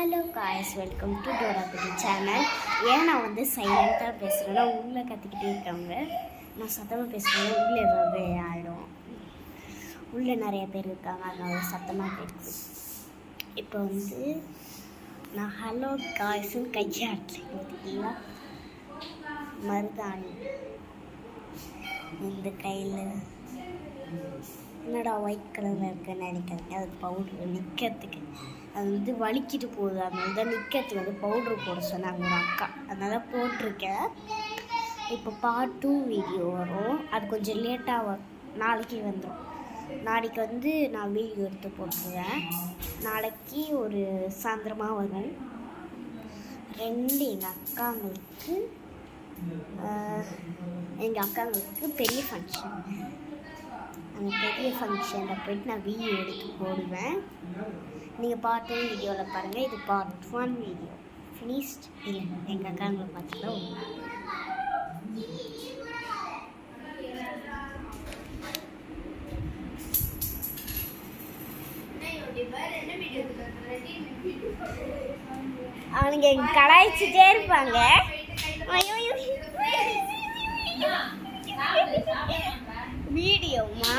Hello guys, welcome to Dora குட்டி channel. ஏன் நான் வந்து சைலண்ட்டாக பேசுகிறேன்னா உள்ளே கத்திக்கிட்டே இருக்காங்க. நான் சத்தமாக பேசுகிறேன்னா உள்ளே ஏதாவது ஆகிடும். உள்ளே நிறைய பேர் இருக்காங்க, அதனால சத்தமாக கேட்குது. இப்போ வந்து நான் ஹலோ காய்ஸுன்னு கையாட்டேன் பார்த்தீங்களா, மருதாணி இந்த கையில் என்னடா ஒயிட் கலரில் இருக்குன்னு நினைக்கிறேன். அது பவுட்ரு நிற்கிறதுக்கு அது வந்து வலிக்கிட்டு போகுது, அதனால தான் நிற்கிறதுக்கு வந்து பவுட்ரு போட சொன்னாங்க ஒரு அக்கா, அதனால் போட்டிருக்கேன். இப்போ பார்ட் 2 வீடியோ வரும், அது கொஞ்சம் லேட்டாக வரும், நாளைக்கு வந்துடும். நாளைக்கு வந்து நான் வீடியோ எடுத்து போட்டுருவேன். நாளைக்கு ஒரு சாயந்தரமாக வரும். 2 எங்கள் அக்காங்களுக்கு பெரிய ஃபங்க்ஷன். அந்த பெரிய ஃபங்க்ஷனில் போய்ட்டு நான் வீடியோ எடுத்து போடுவேன். நீங்கள் பார்ட் 2 வீடியோவில் பாருங்கள். இது பார்ட் 1 வீடியோ ஃபினிஷ்ட். இல்லை, எங்கள் அக்காங்களை பார்த்து தான் அவனுங்க எங்கள் கலாய்ச்சிட்டே இருப்பாங்க. வீடியோமா